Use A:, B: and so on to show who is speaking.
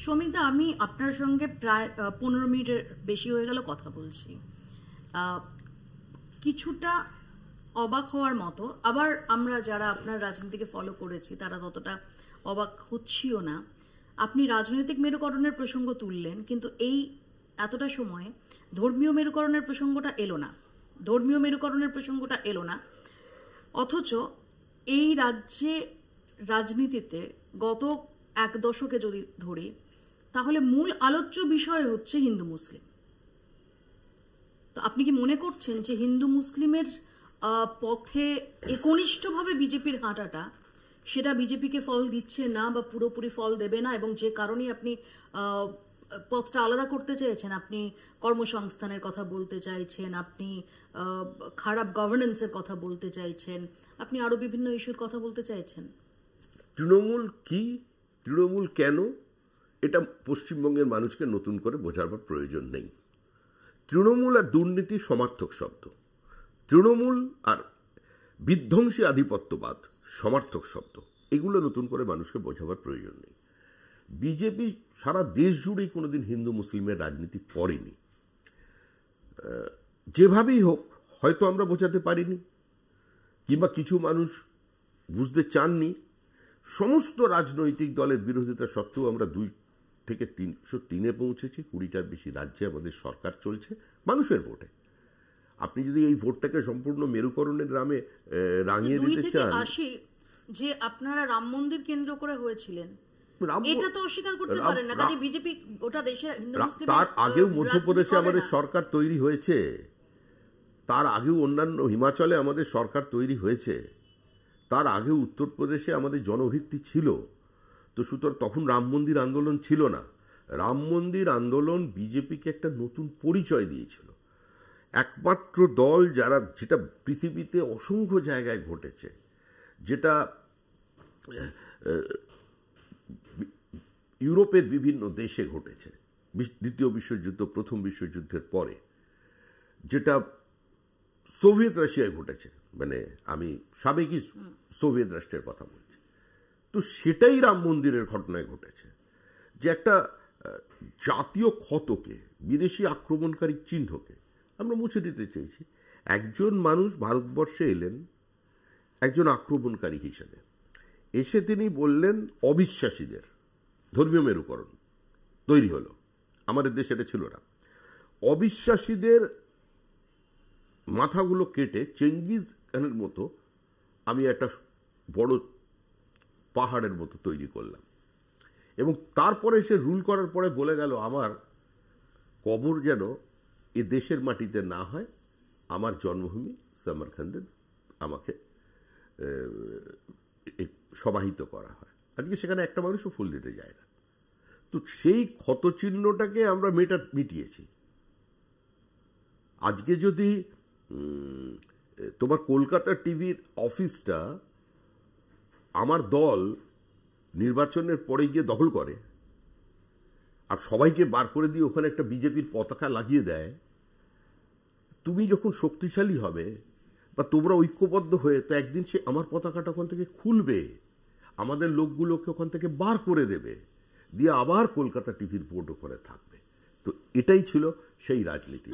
A: সৌমিকদা, আমি আপনার সঙ্গে প্রায় 15 মিনিটের বেশি হয়ে গেল কথা বলছি। কিছুটা অবাক হওয়ার মতো, আবার আমরা যারা আপনার রাজনীতিকে ফলো করেছি তারা ততটা অবাক হচ্ছিও না। আপনি রাজনৈতিক মেরুকরণের প্রসঙ্গ তুললেন, কিন্তু এই এতটা সময় ধর্মীয় মেরুকরণের প্রসঙ্গটা এলো না। অথচ এই রাজ্যে রাজনীতিতে গত এক দশকে যদি ধরি, তাহলে মূল আলোচ্য বিষয় হচ্ছে হিন্দু মুসলিম। তো আপনি কি মনে করছেন যে হিন্দু মুসলিমের পথে একনিষ্ঠভাবে বিজেপির হাঁটাটা, সেটা বিজেপিকে ফল দিচ্ছে না বা পুরোপুরি ফল দেবে না, এবং যে কারণেই আপনি পথটা আলাদা করতে চেয়েছেন, আপনি কর্মসংস্থানের কথা বলতে চাইছেন, আপনি খারাপ গভর্নেন্সের কথা বলতে চাইছেন, আপনি আরো বিভিন্ন ইস্যুর কথা বলতে চাইছেন?
B: তৃণমূল কি, তৃণমূল কেন, এটা পশ্চিমবঙ্গের মানুষকে নতুন করে বোঝাবার প্রয়োজন নেই। তৃণমূল আর দুর্নীতি সমার্থক শব্দ, তৃণমূল আর বিধ্বংসী আধিপত্যবাদ সমার্থক শব্দ, এগুলো নতুন করে মানুষকে বোঝাবার প্রয়োজন নেই। বিজেপি সারা দেশ জুড়েই কোনোদিন হিন্দু মুসলিমের রাজনীতি করেনি। যেভাবেই হোক, হয়তো আমরা বোঝাতে পারিনি, কিংবা কিছু মানুষ বুঝতে চাননি। সমস্ত রাজনৈতিক দলের বিরোধিতা সত্ত্বেও আমরা 2 থেকে 303-এ পৌঁছেছি। 20টার বেশি রাজ্যে আমাদের সরকার চলছে মানুষের ভোটে। আপনি যদি এই ভোটটাকে সম্পূর্ণ মেরুকরণের নামে রাঙিয়ে দিতে চান,
A: যে আপনারা রাম মন্দির কেন্দ্র করে হয়েছিলেন, এটা তো অস্বীকার করতে পারেন না। কাজে বিজেপি গোটা দেশে হিন্দু মুসলিম,
B: তার আগেও মধ্যপ্রদেশে আমাদের সরকার তৈরি হয়েছে, তার আগেও অন্যান্য হিমাচলে আমাদের সরকার তৈরি হয়েছে, তার আগেও উত্তরপ্রদেশে আমাদের জনভিত্তি ছিল। তো সুতরাং তখন রাম মন্দির আন্দোলন ছিল না। রাম মন্দির আন্দোলন বিজেপিকে একটা নতুন পরিচয় দিয়েছিল। একমাত্র দল যারা, যেটা পৃথিবীতে অসংখ্য জায়গায় ঘটেছে, যেটা ইউরোপের বিভিন্ন দেশে ঘটেছে, দ্বিতীয় বিশ্বযুদ্ধ, প্রথম বিশ্বযুদ্ধের পরে, যেটা সোভিয়েত রাশিয়ায় ঘটেছে, মানে আমি সাবেকি সোভিয়েত রাষ্ট্রের কথা বলছি, তো সেটাই রাম মন্দিরের ঘটনায় ঘটেছে। যে একটা জাতীয় ক্ষতকে, বিদেশি আক্রমণকারী চিহ্নকে আমরা মুছে দিতে চেয়েছি। একজন মানুষ ভারতবর্ষে এলেন একজন আক্রমণকারী হিসেবে, এসে তিনি বললেন অবিশ্বাসীদের ধর্মীয় মেরুকরণ তৈরি হলো, আমাদের দেশে এটা ছিল না। অবিশ্বাসীদের মাথাগুলো কেটে চেঙ্গিজ খানের মতো আমি একটা বড় পাহাড়ের মতো তৈরি করলাম, এবং তারপরে সে রুল করার পরে বলে গেল আমার কবর যেন এ দেশের মাটিতে না হয়, আমার জন্মভূমি সামারকান্দে আমাকে সমাহিত করা হয়। আজকে সেখানে একটা মানুষও ফুল দিতে যায় না। তো সেই ক্ষতচিহ্নটাকে আমরা মিটিয়েছি। আজকে যদি তোমার কলকাতা টিভির অফিসটা আমার দল নির্বাচনের পরে গিয়ে দখল করে আর সবাইকে বার করে দিয়ে ওখানে একটা বিজেপির পতাকা লাগিয়ে দেয়, তুমি যখন শক্তিশালী হবে বা তোমরা ঐক্যবদ্ধ হয়ে, তো একদিন সে আমার পতাকাটা ওখান থেকে খুলবে, আমাদের লোকগুলোকে ওখান থেকে বার করে দেবে, দিয়ে আবার কলকাতা টিভির বোর্ড ওখানে থাকবে। তো এটাই ছিল সেই রাজনীতি।